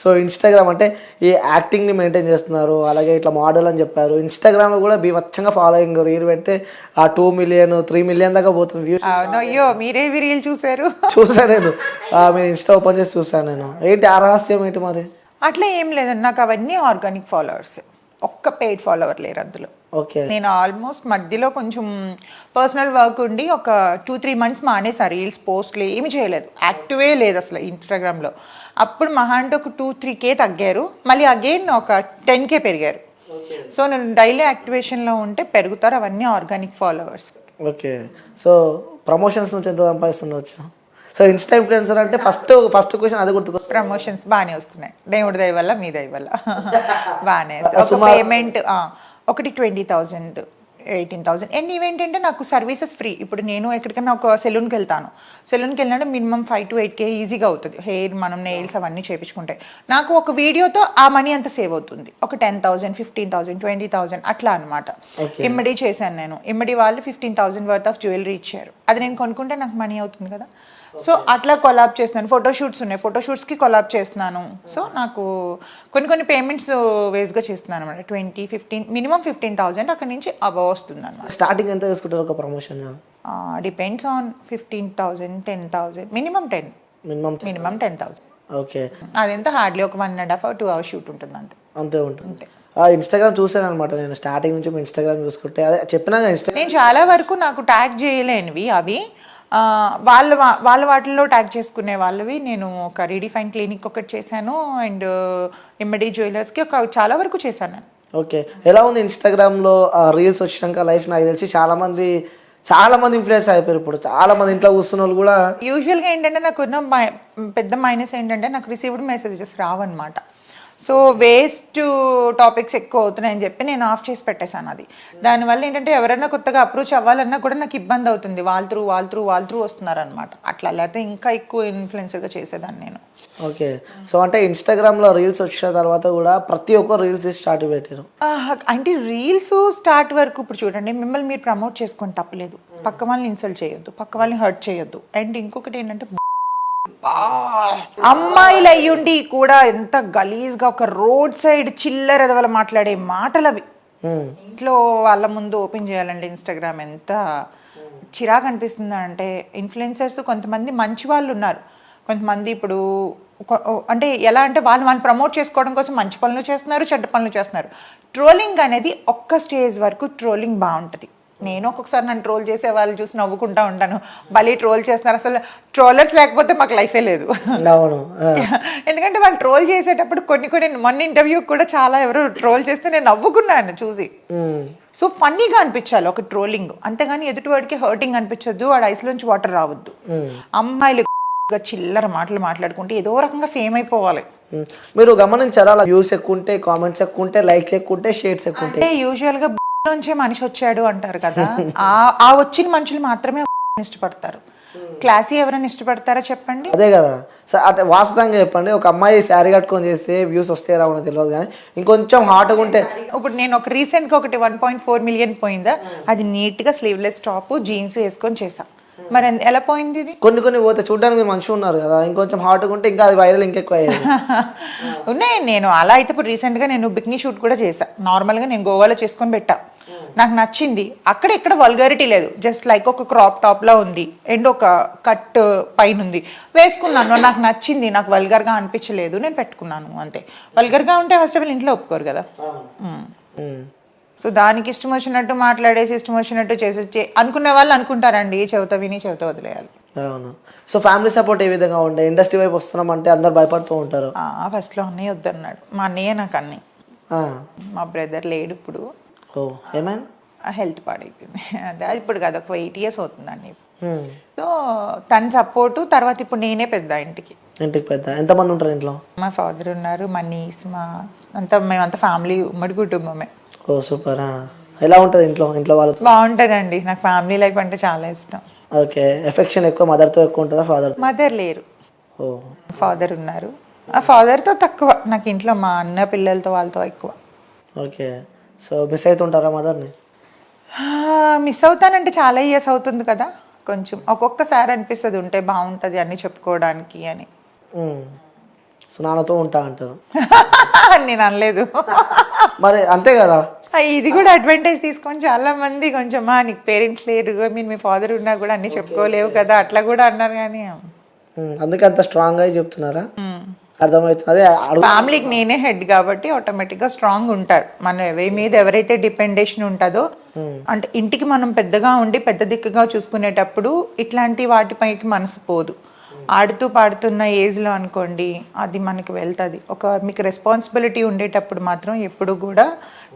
So Instagram అంటే ఈ యాక్టింగ్ని maintain చేస్తున్నారు, అలాగే ఇట్లా మోడల్ అని చెప్పారు. ఇన్స్టాగ్రామ్లో కూడా బీభత్సంగా ఫాలోయింగ్, రీల్ పెడితే ఆ 2 మిలియన్ 3 మిలియన్ దాకా పోతుంది వ్యూస్. అయ్యో మీరే రీల్ చూసారు? చూసాను నేను, మీరు ఇన్స్టా ఓపెన్ చేసి చూసాను నేను. ఏంటి ఆ రహస్యం ఏంటి మరి? అట్లా ఏం లేదండి, నాకు అవన్నీ ఆర్గానిక్ ఫాలోవర్స్, ఒక్క పెయిడ్ ఫాలోవర్ లేరు అందులో. ఓకే. నేను ఆల్మోస్ట్ మధ్యలో కొంచెం పర్సనల్ వర్క్ ఉండి ఒక 2-3 మంత్స్ మానేసా, రీల్స్ పోస్ట్లు ఏమి చేయలేదు, యాక్టివే లేదు అసలు ఇన్స్టాగ్రామ్లో. అప్పుడు మహా అంటే ఒక 2-3K తగ్గారు, మళ్ళీ అగైన్ ఒక 10K పెరిగారు. సో నేను డైలీ యాక్టివేషన్లో ఉంటే పెరుగుతారు, అవన్నీ organic followers. Okay. So promotions నుంచి ఎంత సంపాదిస్తుండవచ్చు? సో ఇన్స్టా ఇన్ఫ్లుయెన్సర్ అంటే ఫస్ట్ క్వశ్చన్ అది గుర్తుకొస్తుంది. ప్రమోషన్స్ బాగానే వస్తున్నాయి, దేవుడి దయ వల్ల మీ దయ వల్ల బాగానే. పేమెంట్ ఒకటి 20,000 18,000. అండ్ ఏంటంటే నాకు సర్వీసెస్ ఫ్రీ. ఇప్పుడు నేను ఎక్కడికైనా ఒక సెలూన్కి వెళ్తాను, సెలూన్కి వెళ్ళినట్టు మినిమం 5 to 8K ఈజీగా అవుతుంది, హెయిర్ మనం నెయిల్స్ అవన్నీ చేయించుకుంటే. నాకు ఒక వీడియోతో ఆ మనీ అంత సేవ్ అవుతుంది, ఒక 10,000 15,000 20,000 అట్లా అనమాట. ఇమ్మడి చేశాను నేను, ఇమ్మడి వాళ్ళు 15,000 వర్త్ ఆఫ్ జ్యువెలరీ ఇచ్చారు, అది నేను కొనుక్కుంటే నాకు మనీ అవుతుంది కదా. సో అట్లా కొలాబ్ చేస్తున్నాను, ఫోటోషూట్స్ ఉన్నాయి, ఫోటోషూట్స్కి కొలాబ్ చేస్తున్నాను. సో నాకు కొన్ని పేమెంట్స్ వేస్గా చేస్తున్నాను అనమాట. 20-15 మినిమం 15,000 అక్కడ నుంచి అబవ్ వస్తుంది అనమాట. స్టార్టింగ్ ఎంత తీసుకుంటారు ఒక promotion? Depends on 15,000 10,000 minimum 10. Minimum 10,000. Okay. అదెంత హార్డ్లీ ఒక 1.5 or 2 hours షూట్ ఉంటుంది అంతే. అంతే ఉంటుంది. ఇన్స్టాగ్రామ్ చూసాను అనమాట నేను, స్టార్టింగ్ నుంచి ఇన్స్టాగ్రామ్ చూసుకుంటే అదే చెప్పినా నేను చాలా వరకు నాకు ట్యాగ్ చేయలేనివి అవి వాళ్ళ వాటిల్లో ట్యాగ్ చేసుకునే వాళ్ళవి. నేను ఒక రీడిఫైన్ క్లినిక్ ఒకటి చేశాను, అండ్ ఇమ్మడి జ్యువెలర్స్కి ఒక చాలా వరకు చేశాను నేను. ఓకే. ఎలా ఉంది ఇన్స్టాగ్రామ్లో రీల్స్ వచ్చినాక లైఫ్? నాకు తెలిసి చాలా మంది ఇన్ఫ్లుయెన్స్ అయిపోయారు ఇప్పుడు, చాలా మంది ఇంట్లో కూర్చున్న వాళ్ళు కూడా. యూజువల్గా ఏంటంటే నాకు ఉన్న పెద్ద మైనస్ ఏంటంటే నాకు రిసీవ్డ్ మెసేజెస్ రావన్నమాట. సో వేస్ట్ టాపిక్స్ ఎక్కువ అవుతున్నాయని చెప్పి నేను ఆఫ్ చేసి పెట్టేశాను అది. దానివల్ల ఏంటంటే ఎవరైనా కొత్తగా అప్రోచ్ అవ్వాలన్నా కూడా నాకు ఇబ్బంది అవుతుంది, వాళ్ళ త్రూ వస్తున్నారనమాట. అట్లా లేకపోతే ఇంకా ఎక్కువ ఇన్ఫ్లుయెన్సర్గా చేసేదాన్ని నేను. ఓకే. సో అంటే ఇన్స్టాగ్రామ్లో రీల్స్ వచ్చిన తర్వాత కూడా ప్రతి ఒక్కరు రీల్స్ స్టార్ట్ పెట్టారు. అంటే రీల్స్ స్టార్ట్ వరకు ఇప్పుడు చూడండి, మిమ్మల్ని మీరు ప్రమోట్ చేసుకొని తప్పలేదు, పక్క వాళ్ళని ఇన్సల్ట్ చేయొద్దు, పక్క వాళ్ళని హర్ట్ చేయొద్దు. అండ్ ఇంకొకటి ఏంటంటే అమ్మాయిలు అయ్యుండి కూడా ఎంత గలీజ్గా ఒక రోడ్ సైడ్ చిల్లర ఎదవల మాట్లాడే మాటలు అవి ఇంట్లో వాళ్ళ ముందు ఓపెన్ చేయాలండి ఇన్స్టాగ్రామ్. ఎంత చిరాకు అనిపిస్తుంది అంటే, ఇన్ఫ్లుయెన్సర్స్ కొంతమంది మంచి వాళ్ళు ఉన్నారు, కొంతమంది ఇప్పుడు అంటే ఎలా అంటే వాళ్ళు ప్రమోట్ చేసుకోవడం కోసం మంచి పనులు చేస్తున్నారు, చెడ్డ పనులు చేస్తున్నారు. ట్రోలింగ్ అనేది ఒక్క స్టేజ్ వరకు ట్రోలింగ్ బాగుంటుంది. నేను ఒక్కొక్కసారి నన్ను ట్రోల్ చేసే వాళ్ళు చూసి నవ్వుకుంటా ఉంటాను, భలే ట్రోల్ చేస్తున్నారు, అసలు ట్రోలర్స్ లేకపోతే మాకు లైఫే లేదు. ఎందుకంటే వాళ్ళు ట్రోల్ చేసేటప్పుడు కొన్ని మొన్న ఇంటర్వ్యూ కూడా చాలా ఎవరు ట్రోల్ చేస్తే నేను నవ్వుకున్నాను చూసి. సో ఫన్నీగా అనిపించాలి ఒక ట్రోలింగ్, అంతేగాని ఎదుటివాడికి హర్టింగ్ అనిపించొద్దు, వాడి ఐస్లోంచి వాటర్ రావద్దు. అమ్మాయిలు చిల్లర మాటలు మాట్లాడుకుంటే ఏదో రకంగా ఫేమ్ అయిపోవాలి. మీరు గమనించారా, అలా వ్యూస్ ఎక్కువ ఉంటే, కామెంట్స్ ఎక్కువ ఉంటే, లైక్స్ ఎక్కువ ఉంటే, షేర్స్ ఎక్కువ ఉంటే, యూజువల్ గా నుంచే మనిషి వచ్చాడు అంటారు కదా, ఆ వచ్చిన మనుషులు మాత్రమే ఇష్టపడతారు. క్లాసీ ఎవరైనా ఇష్టపడతారా చెప్పండి? అదే కదా. సో అంటే వాస్తవంగా చెప్పండి, ఒక అమ్మాయి శారీ కట్టుకొని చేస్తే వ్యూస్ వస్తే రావడం తెలియదు, కానీ ఇంకొంచెం హాట్గా ఉంటే. ఇప్పుడు నేను ఒక రీసెంట్గా ఒకటి 1.4 million పోయిందా, అది నీట్గా స్లీవ్లెస్ టాప్ జీన్స్ వేసుకొని చేసా, మరి ఎలా పోయింది ఇది? కొన్ని పోతే చూడడానికి మీరు మంచిగా ఉన్నారు కదా, ఇంకొంచెం హాట్గా ఉంటే ఇంకా అది వైరల్ ఇంకెక్కువ అయ్యేది. ఉన్నాయి. నేను అలా అయితే ఇప్పుడు రీసెంట్గా నేను బిక్నీ షూట్ కూడా చేసా, నార్మల్గా నేను గోవాలో చేసుకొని పెట్టా, నాకు నచ్చింది. అక్కడ ఇక్కడ వల్గారిటీ లేదు, జస్ట్ లైక్ ఒక క్రాప్ టాప్ లా ఉంది అండ్ ఒక కట్ పైన ఉంది, వేసుకున్నాను, నాకు నచ్చింది, నాకు వల్గర్గా అనిపించలేదు, నేను పెట్టుకున్నాను అంతే. వల్గర్గా ఉంటే ఫస్ట్ ఆఫ్ ఆల్ ఇంట్లో ఒప్పుకోరు కదా. సో దానికి ఇష్టం వచ్చినట్టు మాట్లాడేసి ఇష్టం వచ్చినట్టు చేసి అనుకునే వాళ్ళు అనుకుంటారండి, చెవిత విని చెవిత వదిలేయాలి. అవును. సో ఫ్యామిలీ సపోర్ట్ ఏ విధంగా ఉండే? ఇండస్ట్రీ వైపు వస్తున్నాం అంటే అందరు భయపడుతూ ఉంటారు. ఫస్ట్లో అన్నయ్య వద్దన్నాడు, మా అన్నయ్య నాకు అన్నీ, మా బ్రదర్ లేడు ఇప్పుడు. ఏమైనా హెల్త్ పాడైపోయింది, అదే ఇప్పుడు కదా ఒక 8 years అవుతుందండి. సో తన సపోర్టు తర్వాత ఇప్పుడు నేనే పెద్ద ఇంటికి పెద్ద. ఎంతమంది ఉంటారు ఇంట్లో? మా ఫాదర్ ఉన్నారు, మా నీస్, మేమంతా ఫ్యామిలీ, ఉమ్మడి కుటుంబమే. ఓ సూపర్. ఎలా ఉంటుంది ఇంట్లో వాళ్ళు? బాగుంటుందండి, నాకు ఫ్యామిలీ లైఫ్ అంటే చాలా ఇష్టం. ఓకే. ఎఫెక్షన్ ఎక్కువ మదర్తో ఎక్కువ ఉంటుందా ఫాదర్? మదర్ లేరు, ఫాదర్ ఉన్నారు. ఆ ఫాదర్తో తక్కువ, నాకు ఇంట్లో మా అన్న పిల్లలతో వాళ్ళతో ఎక్కువ. ఓకే. సో మిస్ అవుతుంటారా మదర్ని? మిస్ అవుతానంటే చాలా ఇయర్స్ అవుతుంది కదా, కొంచెం ఒక్కొక్కసారి అనిపిస్తుంది ఉంటే బాగుంటుంది అన్ని చెప్పుకోవడానికి అని. సో నాన్నతో ఉంటా అంటారు. నేను అనలేదు. మరి అంతే కదా. ఇది కూడా అడ్వాంటేజ్ తీసుకొని చాలా మంది కొంచెం నీకు పేరెంట్స్ లేరు, మీ ఫాదర్ ఉన్నా కూడా అన్ని చెప్పుకోలేవు కదా అట్లా కూడా అన్నారు. కానీ అందుకే అంత స్ట్రాంగ్ గా చెప్తున్నారా? అర్థమవుతుంది. అదే ఫ్యామిలీకి నేనే హెడ్ కాబట్టి ఆటోమేటిక్ గా స్ట్రాంగ్ ఉంటారు. మనం మీద ఎవరైతే డిపెండేషన్ ఉంటుందో, అంటే ఇంటికి మనం పెద్దగా ఉండి పెద్ద దిక్కుగా చూసుకునేటప్పుడు ఇట్లాంటి వాటిపైకి మనసు పోదు. ఆడుతూ పాడుతున్న ఏజ్లో అనుకోండి అది మనకి వెళ్తుంది. మీకు రెస్పాన్సిబిలిటీ ఉండేటప్పుడు మాత్రం ఎప్పుడు కూడా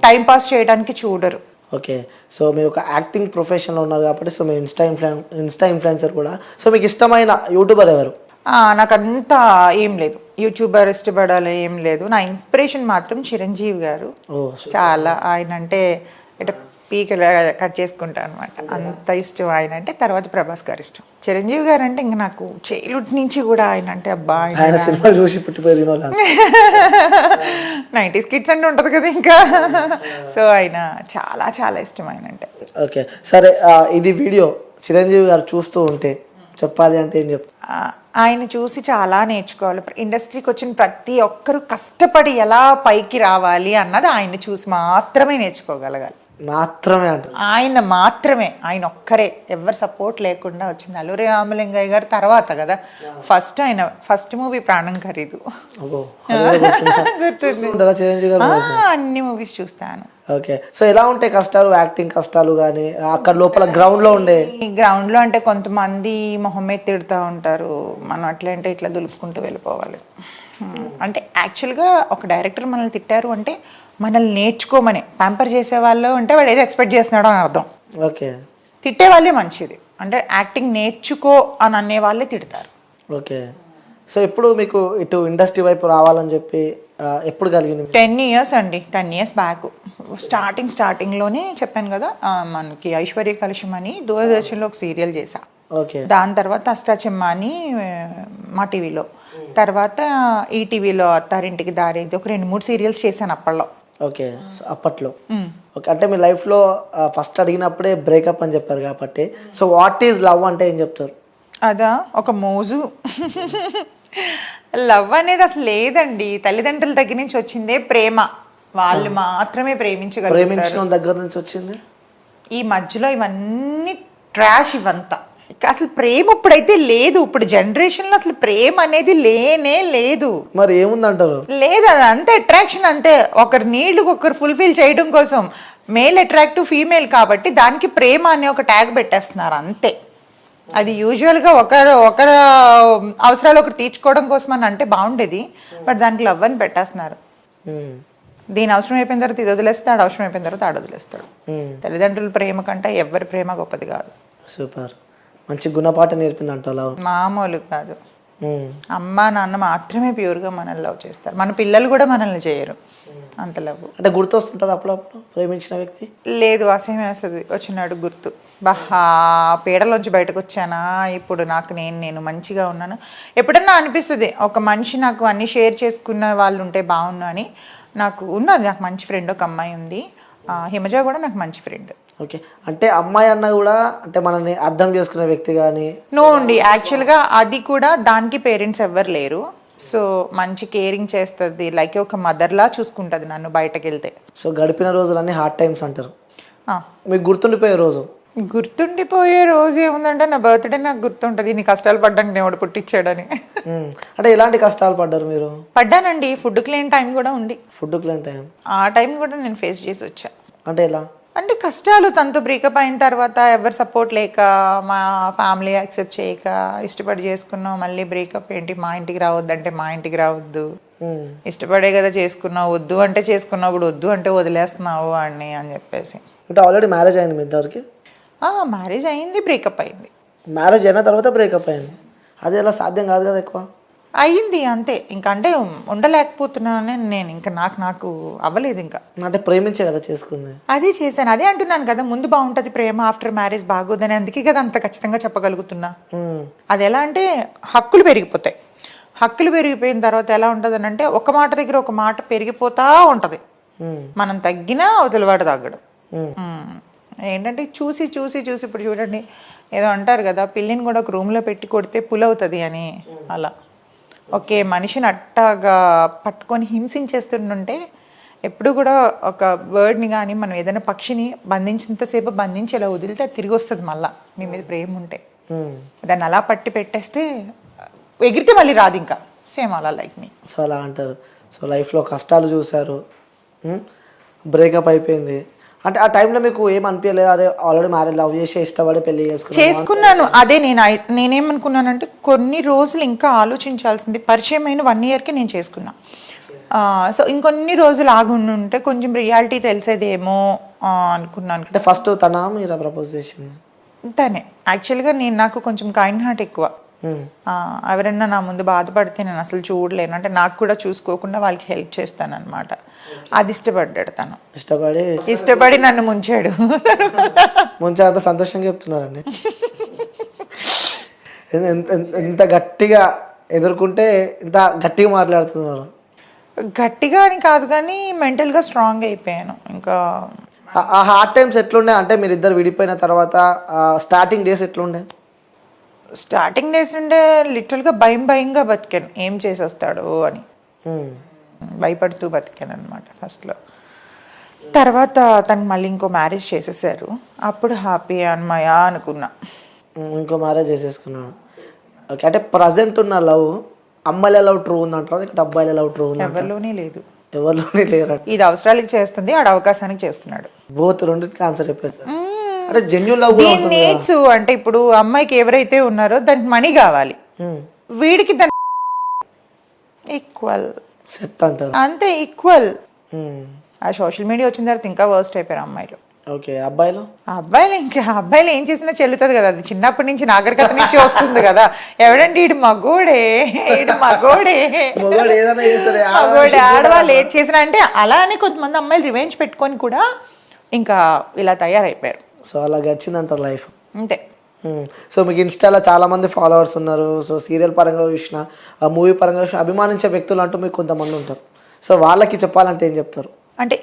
టైం పాస్ చేయడానికి చూడరు. ఓకే, సో మీరు ఒక యాక్టింగ్ ప్రొఫెషన్లో ఉన్నారు కాబట్టి సో మీ ఇన్స్టా ఇన్ఫ్లుయెన్సర్ కూడా. సో మీకు ఇష్టమైన యూట్యూబర్ ఎవరు? నాకు అంతా ఏం లేదు, యూట్యూబర్ ఇష్టపడాలి ఏం లేదు. నా ఇన్స్పిరేషన్ మాత్రం చిరంజీవి గారు. చాలా ఆయన అంటే పీకలు కట్ చేసుకుంటా అనమాట, అంత ఇష్టం ఆయన అంటే. తర్వాత ప్రభాస్ గారు ఇష్టం. చిరంజీవి గారు అంటే ఇంకా నాకు చైల్డ్హుడ్ నుంచి కూడా ఆయన అంటే అబ్బా, ఆయన సినిమాలు చూసి పుట్టిపోయిన 90s కిడ్స్ అంటే ఉంటుంది కదా ఇంకా. సో ఆయన చాలా చాలా ఇష్టం ఆయన అంటే. ఓకే సరే, ఇది వీడియో చిరంజీవి గారు చూస్తూ ఉంటే చెప్పాలి అంటే ఏం చెప్తా? ఆయన చూసి చాలా నేర్చుకోవాలి. ఇండస్ట్రీకి వచ్చిన ప్రతి ఒక్కరు కష్టపడి ఎలా పైకి రావాలి అన్నది ఆయన చూసి మాత్రమే నేర్చుకోగలగాలి. మాత్రమే అంట ఆయన ఒక్కరే, ఎవరు సపోర్ట్ లేకుండా వచ్చింది. అల్లూరి రామలింగయ్య గారు తర్వాత కదా ఫస్ట్ మూవీ ప్రాణం ఖరీదు. అన్ని మూవీస్ చూస్తాను. ఓకే, సో ఎలా ఉంటాయి కష్టాలు, యాక్టింగ్ కష్టాలు కానీ అక్కడ లోపల గ్రౌండ్ లో అంటే కొంతమంది మొహమ్మద్ తిడుతూ ఉంటారు, మనం అట్లా అంటే ఇట్లా దులుపుకుంటూ వెళ్ళిపోవాలి. అంటే యాక్చువల్గా ఒక డైరెక్టర్ మనల్ని తిట్టారు అంటే మనల్ని నేర్చుకోమని, ప్యాంపర్ చేసే వాళ్ళు అంటే వాడు ఏదో ఎక్స్పెక్ట్ చేస్తున్నాడు అని అర్థం. ఓకే, తిట్టే వాళ్ళే మంచిది, అంటే యాక్టింగ్ నేర్చుకో అని అనే వాళ్ళే తిడతారు. ఓకే, సో ఇప్పుడు మీకు ఇటు ఇండస్ట్రీ వైపు రావాలని చెప్పి ఎప్పుడు కలిగింది? 10 years అండి, 10 years బ్యాక్. స్టార్టింగ్లోనే చెప్పాను కదా, మనకి ఐశ్వర్య కలశం అని దూరదర్శన్లో ఒక సీరియల్ చేశా. ఓకే, దాని తర్వాత అష్టాచెమ్మ అని మా టీవీలో, తర్వాత ఈ టీవీలో అత్తారింటికి దారి, ఒక 2-3 సీరియల్స్ చేశాను అప్పట్లో. ఓకే, సో అప్పట్లో. ఓకే, అంటే మీ లైఫ్లో ఫస్ట్ అడిగినప్పుడే బ్రేకప్ అని చెప్పారు కాబట్టి, సో వాట్ ఈజ్ లవ్ అంటే ఏం చెప్తారు? అదా ఒక మోజు. లవ్ అనేది అసలు లేదండి, తల్లిదండ్రుల దగ్గర నుంచి వచ్చిందే ప్రేమ. వాళ్ళు మాత్రమే ప్రేమించగలరు. ప్రేమించడం దగ్గర నుంచి వచ్చింది. ఈ మధ్యలో ఇవన్నీ ట్రాష్, ఇవంతా అసలు ప్రేమ ఇప్పుడైతే లేదు. ఇప్పుడు జనరేషన్ లో అసలు ప్రేమ అనేది లేనే లేదు. మరి ఏముందంటారు? లేదు, అది అంతే అట్రాక్షన్, అంతే. ఒకరి నీళ్లు ఒకరు ఫుల్ఫిల్ చేయడం కోసం మేల్ అట్రాక్ట్ ఫీమేల్ కాబట్టి దానికి ప్రేమ అనే ఒక ట్యాగ్ పెట్టేస్తున్నారు అంతే. అది యూజువల్గా ఒకరు అవసరాలు ఒకరు తీర్చుకోవడం కోసం అని అంటే బాగుండేది, బట్ దానికి లవ్ అని పెట్టేస్తున్నారు. దీని అవసరం అయిపోయిన తర్వాత ఇది వదిలేస్తాడు, అవసరం అయిపోయిన తర్వాత ఆడ వదిలేస్తాడు. తల్లిదండ్రుల ప్రేమ కంటే ఎవరి ప్రేమ గొప్పది కాదు. సూపర్, మంచి గుణపాఠ నేర్పింది అంటావు. మామూలు కాదు. అమ్మ నాన్న మాత్రమే ప్యూర్గా మనల్ని లవ్ చేస్తారు, మన పిల్లలు కూడా మనల్ని చేయరు అంత లవ్. అంటే గుర్తొస్తుంటారు అప్పుడప్పుడు ప్రేమించిన వ్యక్తి? లేదు, అసహ్యం వేస్తుంది వచ్చినాడు గుర్తు. పీడలోంచి బయటకు వచ్చానా ఇప్పుడు, నాకు నేను మంచిగా ఉన్నాను. ఎప్పుడన్నా అనిపిస్తుంది ఒక మనిషి నాకు అన్ని షేర్ చేసుకున్న వాళ్ళు ఉంటే బాగున్నా అని. నాకు మంచి ఫ్రెండ్ ఒక అమ్మాయి ఉంది, హిమజ కూడా నాకు మంచి ఫ్రెండ్. ఓకే, అంటే అమ్మాయి అన్న కూడా అంటే మనల్ని అర్థం చేసుకునే వ్యక్తి కానీ? నో అండి, యాక్చువల్గా అది కూడా దానికి పేరెంట్స్ ఎవ్వరు లేరు. సో మంచి కేరింగ్ చేస్తుంది, లైక్ ఒక మదర్లా చూసుకుంటుంది నన్ను బయటకు వెళ్తే. సో గడిపిన రోజులన్నీ హార్డ్ టైమ్స్ అంటారు. మీకు గుర్తుండిపోయే రోజు ఏముందంటే నా బర్త్డే నాకు గుర్తుంటుంది. నీ కష్టాలు పడ్డానికి దేవుడు పుట్టించాడని. అంటే ఎలాంటి కష్టాలు పడ్డారు మీరు? పడ్డానండి, ఫుడ్కి లేని టైం కూడా ఉంది. ఫుడ్కి లేని టైం? ఆ టైం కూడా నేను ఫేస్ చేసి వచ్చా. అంటే ఎలా? అంటే కష్టాలు, తనతో బ్రేకప్ అయిన తర్వాత ఎవరు సపోర్ట్ లేక, మా ఫ్యామిలీ యాక్సెప్ట్ చేయక, ఇష్టపడి చేసుకున్నావు మళ్ళీ బ్రేకప్ ఏంటి, మా ఇంటికి రావద్దంటే మా ఇంటికి రావద్దు, ఇష్టపడే కదా చేసుకున్నావు, వద్దు అంటే చేసుకున్నావు, ఇప్పుడు వద్దు అంటే వదిలేస్తున్నావు అని చెప్పేసి. అంటే ఆల్రెడీ మ్యారేజ్ అయింది మీ ఇద్దరికి? మ్యారేజ్ అయింది, బ్రేకప్ అయింది. మ్యారేజ్ అయిన తర్వాత బ్రేకప్ అయింది, అది ఎలా సాధ్యం కాదు కదా. ఎక్కువ అయ్యింది అంతే. ఇంకా అంటే ఉండలేకపోతున్నానే నేను, ఇంకా నాకు అవ్వలేదు. ఇంకా అంటే ప్రేమించే కదా చేసుకుంది, అదే చేశాను. అదే అంటున్నాను కదా, ముందు బాగుంటుంది ప్రేమ, ఆఫ్టర్ మ్యారేజ్ బాగోదని. అందుకే కదా అంత ఖచ్చితంగా చెప్పగలుగుతున్నా. అది ఎలా అంటే హక్కులు పెరిగిపోతాయి. హక్కులు పెరిగిపోయిన తర్వాత ఎలా ఉంటుంది అని అంటే ఒక మాట దగ్గర ఒక మాట పెరిగిపోతా ఉంటది. మనం తగ్గినా అవతలవాడు తగ్గడు. ఏంటంటే చూసి చూసి చూసి ఇప్పుడు చూడండి, ఏదో అంటారు కదా, పిల్లిని కూడా ఒక రూమ్లో పెట్టి కొడితే పుల్ అవుతుంది అని. అలా ఓకే మనిషిని అట్టాగా పట్టుకొని హింసించేస్తుంటే ఎప్పుడు కూడా ఒక బర్డ్ని కానీ మనం ఏదైనా పక్షిని బంధించినంతసేపు బంధించి ఇలా వదిలితే అది తిరిగి వస్తుంది మళ్ళీ మీ మీద ప్రేమ ఉంటే. దాన్ని అలా పట్టి పెట్టేస్తే ఎగిరితే మళ్ళీ రాదు ఇంకా. సేమ్ అలా లైక్ మీ. సో అలా అంటారు. సో లైఫ్లో కష్టాలు చూశారు, బ్రేకప్ అయిపోయింది అంటే ఆ టైంలో మీకు ఏమనిపించలేదు? అదే ఆల్రెడీ మ్యారేజ్ లవ్ చేసి ఇష్టపడి పెళ్లి చేసుకున్నాను. అదే నేనేమనుకున్నానంటే కొన్ని రోజులు ఇంకా ఆలోచించాల్సింది. పరిచయం అయిన 1 yearకి నేను చేసుకున్నా. సో ఇంకొన్ని రోజులు ఆగుంటే కొంచెం రియాలిటీ తెలిసేదేమో అనుకున్నాను. అంటే ఫస్ట్ తన మీరు ప్రపోజ్ చేసింది తనే. యాక్చువల్గా నాకు కొంచెం కైండ్ హార్ట్ ఎక్కువ. ఎవరన్నా నా ముందు బాధపడితే నేను అసలు చూడలేను. అంటే నాకు కూడా చూసుకోకుండా వాళ్ళకి హెల్ప్ చేస్తాను అనమాట. అది ఇష్టపడ్డాడు తను. ఇష్టపడి నన్ను ముంచాడు. ముంచాడంత సంతోషంగా చెప్తున్నారండి. ఎంత గట్టిగా ఎదుర్కొంటే ఇంత గట్టిగా మాట్లాడుతున్నారు. గట్టిగా అని కాదు కానీ మెంటల్గా స్ట్రాంగ్ అయిపోయాను. ఇంకా ఆ హార్డ్ టైమ్స్ ఎట్లుండే? అంటే మీరు ఇద్దరు విడిపోయిన తర్వాత స్టార్టింగ్ డేస్ ఎట్లుండే? స్టార్టింగ్ డేస్ ఉండే లిటరల్గా భయంగా బతికాను, ఏం చేసి వస్తాడు అని భయపడుతూ బతికాను అనమాట ఫస్ట్లో. తర్వాత తనకు మళ్ళీ ఇంకో మ్యారేజ్ చేసేసారు. అప్పుడు హ్యాపీ అన్నమయ్యా అనుకున్నా. ఇంకో మ్యారేజ్ చేసేసుకున్నాను. ఓకే, అంటే ప్రజెంట్ ఉన్న లవ్ అమ్మాయిల లవ్ ట్రూ ఉందంటారు, ఇక్కడ అబ్బాయిల లవ్ ట్రూ ఉంది? ఎవరిలోనే లేదు. ఎవరిలోనే లేరు. ఇది అవసరాలకి చేస్తుంది, ఆడ అవకాశానికి చేస్తున్నాడు. బోత్ రెండింటికి ఆన్సర్ చెప్పేస్తారు. అంటే జెన్యూన్ లవ్ నీడ్స్ అంటే ఇప్పుడు అమ్మాయికి ఎవరైతే ఉన్నారో దానికి మనీ కావాలి, వీడికి దాని ఈక్వల్ సెట్ అంటారు అంతే, ఈక్వల్. ఆ సోషల్ మీడియా వచ్చిన తర్వాత ఇంకా వర్స్ట్ అయిపోయారు అమ్మాయిలు. ఓకే, అబ్బాయిలు అబ్బాయిలు ఏం చేసినా చెల్లుతుంది కదా. అది చిన్నప్పటి నుంచి నాగరికత నుంచి వస్తుంది కదా. ఎవడండి ఈడు మగోడే ఆడవాళ్ళు ఏది చేసినా అంటే అలా అని కొంతమంది అమ్మాయిలు రివెంజ్ పెట్టుకొని కూడా ఇంకా ఇలా తయారైపోయారు. సో అలా గడిచిందంటారు లైఫ్ అంతే. సో మీకు ఇన్స్టాలో చాలా మంది ఫాలోవర్స్ ఉన్నారు. సో సీరియల్ పరంగా చూసిన, మూవీ పరంగా చూసిన అభిమానించే వ్యక్తులు అంటూ మీకు కొంతమంది ఉంటారు. సో వాళ్ళకి చెప్పాలంటే ఏం చెప్తారు? అంటే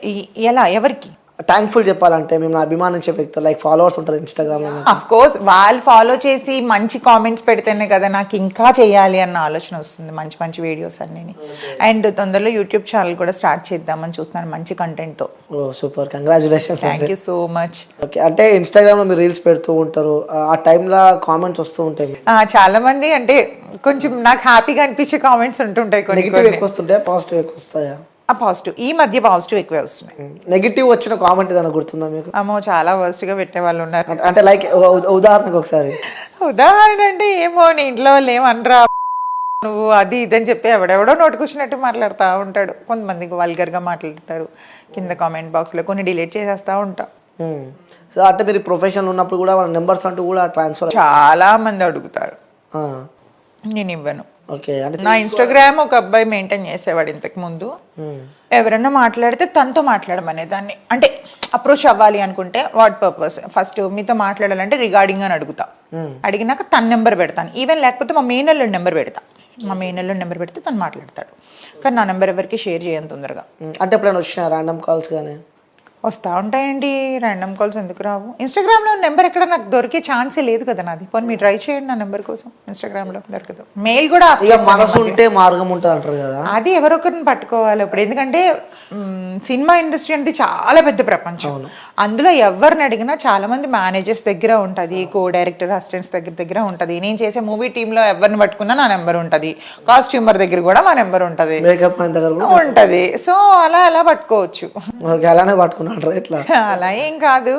ఎలా, ఎవరికి థ్యాంక్ఫుల్ చెప్పాలంటే మేము అభిమానించే వ్యక్తులు లైక్ ఫాలోవర్స్ ఉంటారు ఇన్స్టాగ్రామ్ లో. అఫ్ కోర్స్ వాళ్ళు ఫాలో చేసి మంచి కామెంట్స్ పెడితేనే కదా నాకు ఇంకా చేయాలి అన్న ఆలోచన వస్తుంది. మంచి మంచి వీడియోస్ అన్నీ. అండ్ తొందరలో యూట్యూబ్ ఛానల్ కూడా స్టార్ట్ చేద్దామని చూస్తున్నాను మంచి కంటెంట్ తో. Oh super, congratulations. Thank you so much. Okay, అంటే ఇన్స్టాగ్రామ్ లో మీరు రీల్స్ పెడుతూ ఉంటారు, ఆ టైంలో కామెంట్స్ వస్తూ ఉంటాయి చాలా మంది. అంటే కొంచెం నాకు హ్యాపీగా అనిపించే కామెంట్స్ ఉంటుంటాయి. నెగిటివ్ ఎక్కువ వస్తుంటాయి, పాజిటివ్ ఎక్కువ వస్తాయా? పాజిటివ్. ఈ మధ్య పాజిటివ్ ఎక్కువే వస్తున్నాయి. నెగిటివ్ వచ్చిన కామెంట్ ఏదైనా గుర్తుందా మీకు? అమ్మో చాలా వర్స్ట్ గా పెట్టే వాళ్ళు ఉన్నారు. అంటే లైక్ ఉదాహరణకు ఒకసారి. ఉదాహరణ అంటే ఏమో నీ ఇంట్లో వాళ్ళు ఏమనరా నువ్వు అది ఇదని చెప్పి ఎవడెవడో నోటుకొచ్చినట్టు మాట్లాడుతూ ఉంటాడు. కొంతమందికి వల్గర్గా మాట్లాడతారు కింద కామెంట్ బాక్స్లో. కొన్ని డిలీట్ చేసేస్తూ ఉంటా. సో అంటే మీరు ప్రొఫెషనల్ ఉన్నప్పుడు కూడా వాళ్ళ నెంబర్స్ అంటూ కూడా ట్రాన్స్ఫర్ చాలా మంది అడుగుతారు, నేను ఇవ్వను. ఓకే, అంటే నా ఇన్స్టాగ్రామ్ ఒక అబ్బాయి మెయింటైన్ చేసేవాడు ఇంతకు ముందు. ఎవరన్నా మాట్లాడితే తనతో మాట్లాడమనేదాన్ని. అంటే అప్రోచ్ అవ్వాలి అనుకుంటే వాట్ పర్పస్, ఫస్ట్ మీతో మాట్లాడాలంటే రిగార్డింగ్ అని అడుగుతా. అడిగినాక తన నెంబర్ పెడతాను. ఈవెన్ లేకపోతే మా మేనల్లుడి నెంబర్ పెడతా. మా మేనల్లుడి నెంబర్ పెడితే తను మాట్లాడతాడు. కానీ నా నెంబర్ ఎవరికి షేర్ చేయను తొందరగా. అంటే ఎప్పుడైనా వచ్చిన ర్యాండమ్ కాల్స్ కానీ వస్తూ ఉంటాయండి. ర్యాండమ్ కాల్స్ ఎందుకు రావు? ఇన్స్టాగ్రామ్లో నెంబర్ ఎక్కడ నాకు దొరికే ఛాన్సే లేదు కదా నాది. పోనీ మీరు ట్రై చేయండి నా నెంబర్ కోసం. ఇన్స్టాగ్రామ్లో దొరకదు. మెయిల్ కూడా మనసు ఉంటే మార్గం ఉంటుంది అంటారు కదా, అది ఎవరొకరిని పట్టుకోవాలి ఇప్పుడు. ఎందుకంటే సినిమా ఇండస్ట్రీ అనేది చాలా పెద్ద ప్రపంచం. అందులో ఎవరిని అడిగినా చాలా మంది మేనేజర్స్ దగ్గర ఉంటుంది, కో డైరెక్టర్ అసిస్టెంట్స్ దగ్గర ఉంటుంది. నేను చేసే మూవీ టీంలో ఎవరిని పట్టుకున్నా నా నెంబర్ ఉంటుంది. కాస్ట్యూమర్ దగ్గర కూడా మా నెంబర్ ఉంటుంది, మేకప్ మ్యాన్ దగ్గర ఉంటుంది. సో అలా పట్టుకోవచ్చు. అలానే పట్టుకున్నా ఇట్లా అలా ఏం కాదు.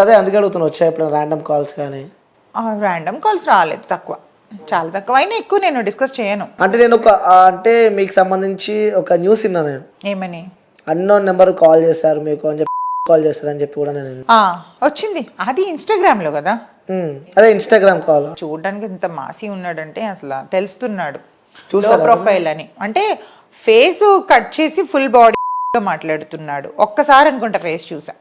అదే అందుకే అడుగుతున్నా, వచ్చా ఎప్పుడైనా ర్యాండమ్ కాల్స్ కానీ? ర్యాండమ్ కాల్స్ రాలేదు, తక్కువ, చాలా తక్కువ. అయినా ఎక్కువ నేను డిస్కస్ చేయను. అంటే నేను అంటే మీకు సంబంధించి ఒక న్యూస్ విన్నా నేను. ఏమని? అన్నోన్ నెంబర్ కాల్ చేశారు మీకు అని చెప్పి, కాల్ చేస్తారని చెప్పి కూడా నేను వచ్చింది. అది ఇన్స్టాగ్రామ్ లో కదా. అదే ఇన్స్టాగ్రామ్ కాల్. చూడడానికి ఎంత మాసి ఉన్నాడంటే అసలు తెలుస్తున్నాడు ప్రొఫైల్ అని. అంటే ఫేస్ కట్ చేసి ఫుల్ బాడీ మాట్లాడుతున్నాడు. ఒక్కసారి అనుకుంటా ఫేస్ చూసా.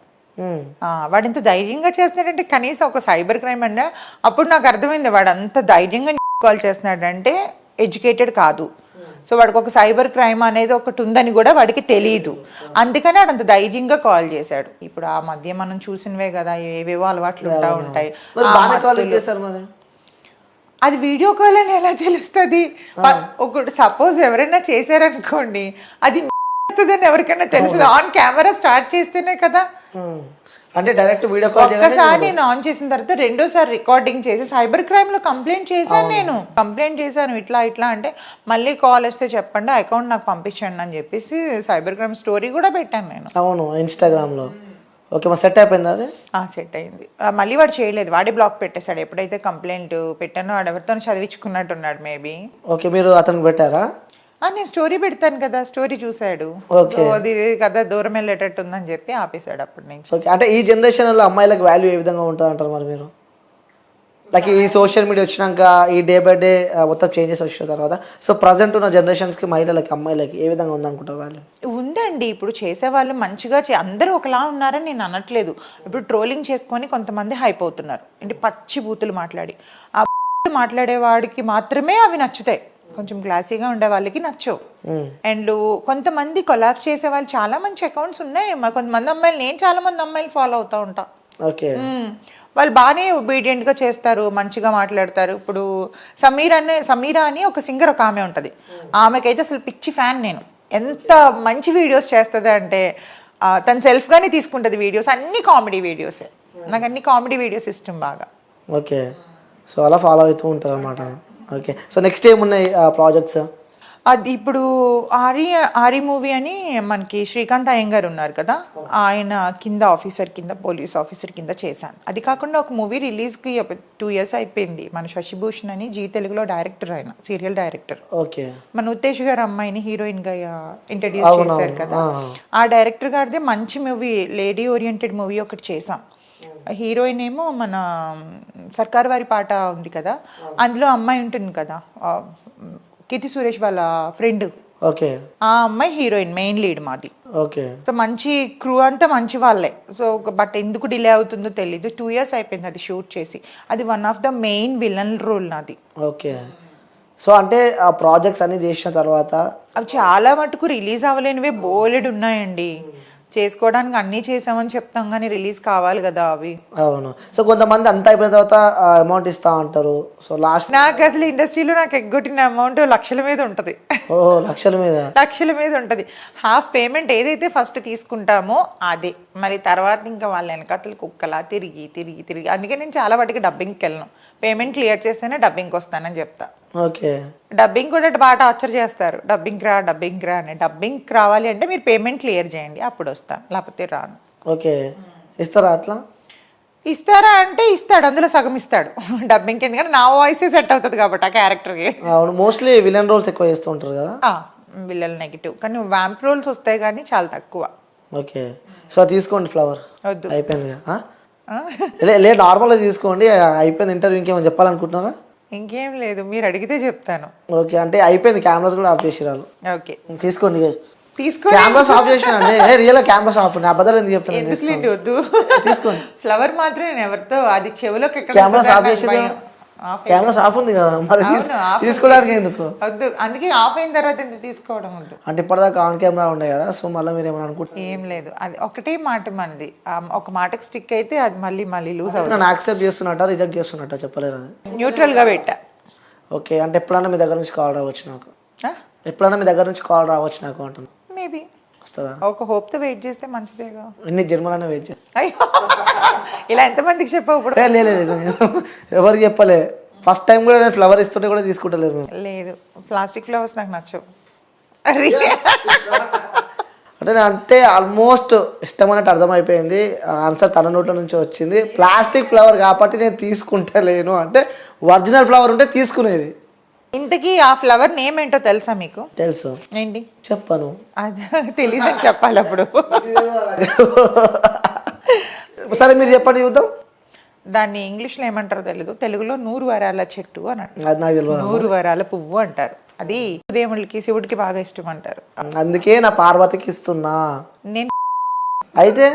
వాడు ఎంత ధైర్యంగా చేస్తున్నాడంటే కనీసం ఒక సైబర్ క్రైమ్ అంటే అప్పుడు నాకు అర్థమైంది వాడు అంత ధైర్యంగా కాల్ చేస్తున్నాడంటే ఎడ్యుకేటెడ్ కాదు. సో వాడికి ఒక సైబర్ క్రైమ్ అనేది ఒకటి ఉందని కూడా వాడికి తెలియదు. అందుకని వాడు అంత ధైర్యంగా కాల్ చేశాడు. ఇప్పుడు ఆ మధ్య మనం చూసినవే కదా, ఏవేవో అలవాట్లు ఉంటాయి. అది వీడియో కాల్ అని ఎలా తెలుస్తుంది? ఒకటి సపోజ్ ఎవరైనా చేశారనుకోండి, అది వస్తుందని ఎవరికైనా తెలుస్తుంది. ఆన్ కెమెరా స్టార్ట్ చేస్తేనే కదా. అంటే డైరెక్ట్ వీడియో కాల్ ఒక్కసారి నేను ఆన్ చేసిన తర్వాత రెండోసారి రికార్డింగ్ చేసి సైబర్ క్రైమ్ లో కంప్లైంట్ చేశాను. నేను కంప్లైంట్ చేశాను ఇట్లా అంటే మళ్ళీ కాల్ వస్తే చెప్పండి, అకౌంట్ నాకు పంపించండి అని చెప్పేసి సైబర్ క్రైమ్ స్టోరీ కూడా పెట్టాను నేను. అవును, ఇన్స్టాగ్రామ్ లో. ఓకే, మా సెట్ అయిపోయింది అది. సెట్ అయింది. మళ్ళీ వాడు చేయలేదు, వాడే బ్లాక్ పెట్టేశాడు. ఎప్పుడైతే కంప్లైంట్ పెట్టానో వాడు ఎవరితో చదివించుకున్నట్టున్నాడు మేబీ. ఓకే, మీరు అతనికి పెట్టారా? నేను స్టోరీ పెడతాను కదా, స్టోరీ చూసాడు. సో అది కదా దూరం వెళ్ళేటట్టు ఉందని చెప్పి ఆపేశాడు అప్పటి నుంచి. ఓకే, అంటే ఈ జనరేషన్లో అమ్మాయిలకు వాల్యూ ఏ విధంగా ఉంటుంది అంటారు మరి మీరు? లైక్ ఈ సోషల్ మీడియా వచ్చినాక ఈ డే బై డే మొత్తం చేంజెస్ వచ్చిన తర్వాత సో ప్రజెంట్ ఉన్న జనరేషన్స్కి మహిళలకి అమ్మాయిలకి ఏ విధంగా ఉందనుకుంటారు వాళ్ళు? ఉందండి, ఇప్పుడు చేసేవాళ్ళు మంచిగా అందరూ ఒకలా ఉన్నారని నేను అనట్లేదు. ఇప్పుడు ట్రోలింగ్ చేసుకొని కొంతమంది హైప్ అవుతున్నారు, అంటే పచ్చి బూతులు మాట్లాడి. ఆ మాట్లాడేవాడికి మాత్రమే అవి నచ్చుతాయి, కొంచెం క్లాసీగా ఉండే వాళ్ళకి నచ్చవు. అండ్ కొంతమంది కొలాబ్స్ చేసే వాళ్ళు చాలా మంచి అకౌంట్స్ ఉన్నాయి. కొంతమంది అమ్మాయిలు, నేను చాలా మంది అమ్మాయిలు ఫాలో అవుతా ఉంటా. ఓకే, వాళ్ళు బాగానే ఒబీడియంట్ గా చేస్తారు, మంచిగా మాట్లాడతారు. ఇప్పుడు సమీరా అని ఒక సింగర్ ఒక ఆమె ఉంటది, ఆమెకైతే అసలు పిచ్చి ఫ్యాన్ నేను. ఎంత మంచి వీడియోస్ చేస్తుంది అంటే తను సెల్ఫ్ గానే తీసుకుంటది వీడియోస్, అన్ని కామెడీ వీడియోసే. నాకు అన్ని కామెడీ వీడియోస్ ఇష్టం బాగా. ఓకే, సో అలా ఫాలో అవుతూ ఉంటారు అనమాట. ఓకే, సో నెక్స్ట్ ఏమున్నాయి ప్రాజెక్ట్స్? అది ఇప్పుడు ఆరి మూవీ అని మనకి శ్రీకాంత్ అయ్యంగారు ఉన్నారు కదా, ఆయన కింద ఆఫీసర్ కింద, పోలీస్ ఆఫీసర్ కింద చేశాను. అది కాకుండా ఒక మూవీ రిలీజ్కి 2 years అయిపోయింది. మన శశిభూషణ్ అని జీ తెలుగులో డైరెక్టర్, ఆయన సీరియల్ డైరెక్టర్. ఓకే, మన ఉత్తేజ్ గారు అమ్మాయిని హీరోయిన్ గా ఇంట్రడ్యూస్ చేశారు కదా, ఆ డైరెక్టర్ గారిదే మంచి మూవీ, లేడీ ఓరియంటెడ్ మూవీ ఒకటి చేసాం. హీరోయిన్ ఏమో మన సర్కార్ వారి పాట ఉంది కదా, అందులో అమ్మాయి ఉంటుంది కదా, కీర్తి సురేష్ వాళ్ళ ఫ్రెండ్. ఓకే, ఆ అమ్మాయి హీరోయిన్, మెయిన్ లీడ్ మాది. ఓకే, సో మంచి క్రూ అంతా మంచి వాళ్ళే. సో బట్ ఎందుకు డిలే అవుతుందో తెలీదు, 2 years అయిపోయింది అది షూట్ చేసి. అది one of the main villain role నాది. ఓకే, సో అంటే ఆ ప్రాజెక్ట్స్ అన్ని చేసిన తర్వాత అవి చాలా మటుకు రిలీజ్ అవ్వలేనివే బోలెడు ఉన్నాయండి. చేసుకోవడానికి అన్నీ చేసామని చెప్తాం కానీ రిలీజ్ కావాలి కదా అవి. అవును, సో కొంతమంది అంతా అయిపోయిన తర్వాత అమౌంట్ ఇస్తా అంటారు. సో లాస్ట్ నాకు అసలు ఇండస్ట్రీలో నాకు ఎగ్గొట్టిన అమౌంట్ లక్షల మీద ఉంటుంది. లక్షల మీద ఉంటుంది. హాఫ్ పేమెంట్ ఏదైతే ఫస్ట్ తీసుకుంటామో అదే, మరి తర్వాత ఇంకా వాళ్ళ వెనకతలు కుక్కలా తిరిగి తిరిగి తిరిగి. అందుకే నేను చాలా వాటికి డబ్బింగ్కి వెళ్ళను, పేమెంట్ క్లియర్ చేస్తేనే డబ్బింగ్కి వస్తానని చెప్తా. ఓకే, డబ్బింగ్ కూడా బాగా టార్చర్ చేస్తారు, డబ్బింగ్ రా అని. డబ్బింగ్ రావాలి అంటే మీరు పేమెంట్ క్లియర్ చేయండి, అప్పుడు వస్తాను, లేకపోతే రాను. ఓకే, ఇస్తారా అట్లా? ఇస్తారా అంటే ఇస్తాడు, అందులో సగం ఇస్తాడు డబ్బింగ్కి, ఎందుకంటే నా వాయిసే సెట్ అవుతుంది కాబట్టి ఆ క్యారెక్టర్కి. అవును, మోస్ట్లీ విలన్ రోల్స్ ఎక్కువ చేస్తూ ఉంటారు కదా. విలన్ నెగిటివ్, కానీ వ్యాంప్ రోల్స్ వస్తాయి కానీ చాలా తక్కువ. ఓకే, సో తీసుకోండి ఫ్లవర్. వద్దు, అయిపోయింది. లేదు, నార్మల్గా తీసుకోండి. అయిపోయింది. ఇంటర్వ్యూ ఇంకేమైనా చెప్పాలనుకుంటున్నారా? ఇంకేం లేదు, మీరు అడిగితే చెప్తాను. ఓకే, అంటే అయిపోయింది, కెమెరాస్ కూడా ఆఫ్ చేసిరాలు. ఓకే, తీసుకోండి. తీసుకోండి, కెమెరాస్ ఆఫ్ చేసినండి. Real cameras off. నా బదులు ఎందుకు చెప్తాను? ఎందుకులేండి, వద్దు, తీసుకోండి. ఫ్లవర్ మాత్రం నేను ఎవరితో, అది చెవులోకి కెమెరాస్ ఆఫ్ చేసి, కెమెరాస్ ఆఫ్ ఉంది కదా మరి తీసుకోవడానికి ఎందుకు? వద్దు, అందుకే ఆఫ్ అయిన తర్వాత ఎందుకు తీసుకోవడం వద్దు. అంటే ఇప్పటిదాకా ఆన్ కెమెరా ఉండే కదా, సో మళ్ళీ మీరు ఏమైనా అనుకుంటున్నారు? ఏం లేదు, అది ఒకటే మాట మనది. ఒక మాటకి స్టిక్ అయితే అది మళ్ళీ లూజ్ అవుతుంది. నన్ను యాక్సెప్ట్ చేస్తున్నట్ట, రిజెక్ట్ చేస్తున్నట్ట చెప్పలేరు. అది న్యూట్రల్ గా పెట్టా. ఓకే, అంటే ఎప్పుడైనా మీ దగ్గర నుంచి కాల్ రావచ్చు నాకు? ఎప్పుడైనా మీ దగ్గర నుంచి కాల్ రావచ్చు నాకు అంటున్నా? మేబీ వస్తుందా? ఒక హోప్ తో వెయిట్ చేస్తే మంచిదేగా. ఎన్ని జన్మలైనా వెయిట్ చేస్తా. అయ్యో, ఇలా ఎంతమందికి చెప్పావు ఇప్పుడు? లేదు, ఎవరికి చెప్పలే. ఫస్ట్ టైం కూడా నేను ఫ్లవర్ ఇస్తుంటే కూడా తీసుకుంటలేదు. లేదు, ప్లాస్టిక్ ఫ్లవర్స్ నాకు నచ్చవు. అంటే ఆల్మోస్ట్ ఇష్టం అన్నట్టు అర్థమైపోయింది. ఆన్సర్ తన నోట్ల నుంచి వచ్చింది. ప్లాస్టిక్ ఫ్లవర్ కాబట్టి నేను తీసుకుంటలేను అంటే, ఒరిజినల్ ఫ్లవర్ ఉంటే తీసుకునేది. ఇంతకీ ఆ ఫ్లవర్ నేమ్ ఏంటో తెలుసా మీకు? తెలుసు. ఏంటి చెప్పను. అది తెలీదని చెప్పాలి అప్పుడు. సరే మీరు చెప్పండి చూద్దాం. దాన్ని ఇంగ్లీష్లో ఏమంటారో తెలీదు, తెలుగులో 100 వరాల చెట్టు అని అంటారు. అది నాకు తెలియదు. 100 వరాల పువ్వు అంటారు. అది దేవుళ్ళకి, శివుడికి బాగా ఇష్టం అంటారు. అందుకే నా పార్వతికి ఇస్తున్నా. నేను అయితే